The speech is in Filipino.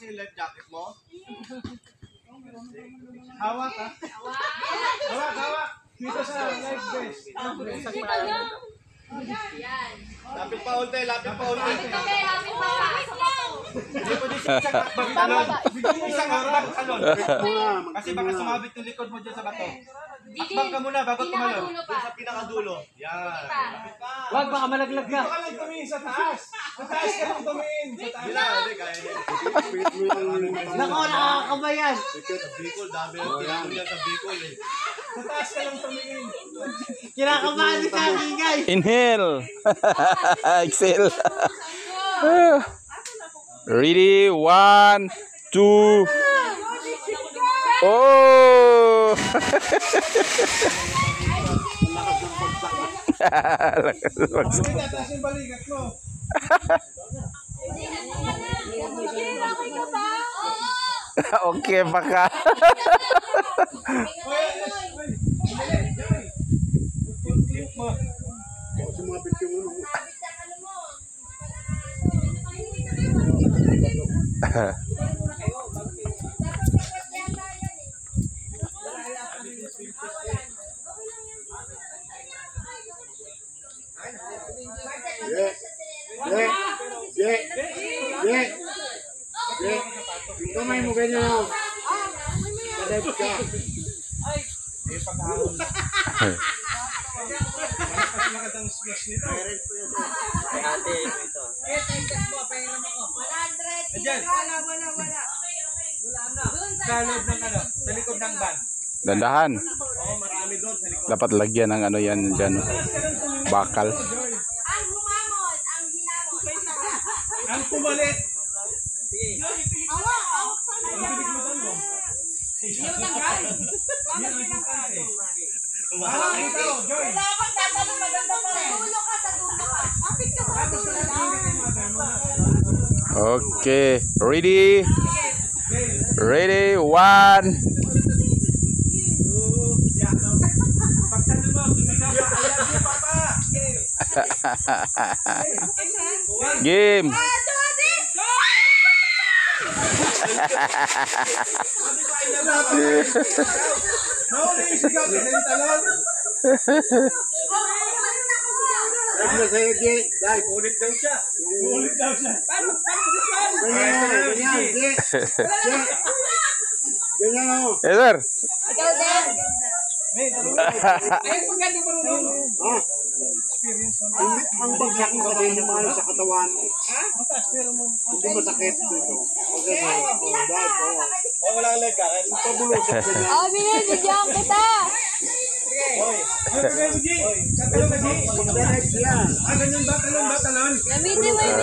kasi yung life jacket mo. Hawak ha. Hawak. Dito sa life vest. Yan. Lapit pa unti. Lapit pa. Hindi po din siya magtalon. Isang hakbang talon. Kasi baka sumabit yung likod mo dyan sa bato. Hakbang ka muna bago tumalon. Doon sa pinakadulo. Yan. Wag, baka malaglag na. Dito ka lang tumingin sa taas. Sa taas ka lang tumingin. Sa taas. Hindi, kaya niya. Nako, nakakamayan. Sa Bicol, dami ang tinanong niya sa Bicol eh. Sa taas ka lang tumingin. Kinakabahan sa akin, guys. Inhale. Exhale. Ready? 1, 2. Oh! Tataas yung balikat mo. Okay baka. Yung clip mo. Sumabit yung ano mo. Yung kamay mo ganyan o. Kadep ka. Magandang smash nito. Ayan. Sa loob ng ano, sa likod ng van. Dandahan. Oo, marami doon sa likod. Dapat lagyan ng ano yan dyan. Bakal. Ang humamot, ang hinamot. Ang pumalit. Awak. Ang bilig mo doon mo. Hindi mo tanggal. Yan ang importante. Hawak dito, Joy. Dapat tatanong maganda pa rin. Dulo ka sa dulo ka. Kapit ka sa dulo lang. Okay. Ready? Ready? 1. Pagtanong mo, sumigaw ka. Ayan mo, papa. Game. Nauli, sigaw ka sa talon. Dahil na sa'yo, Jay. Dahil. Ulit daw siya. Ulit daw siya. Ganyan, Jay. Ganyan o. Yes, sir. Ikaw din. Ha? Ang bagsak mo kasi yung mga sa katawan. Hindi masakit dito. Okay, dahil. Oh, wala kang leg ka. Pabulusok ganyan. Oh, binibigyan kita. Sa talon na, G. Direct yan. Ah, ganyan ba? Talon ba? Talon? Gamitin mo yung wait.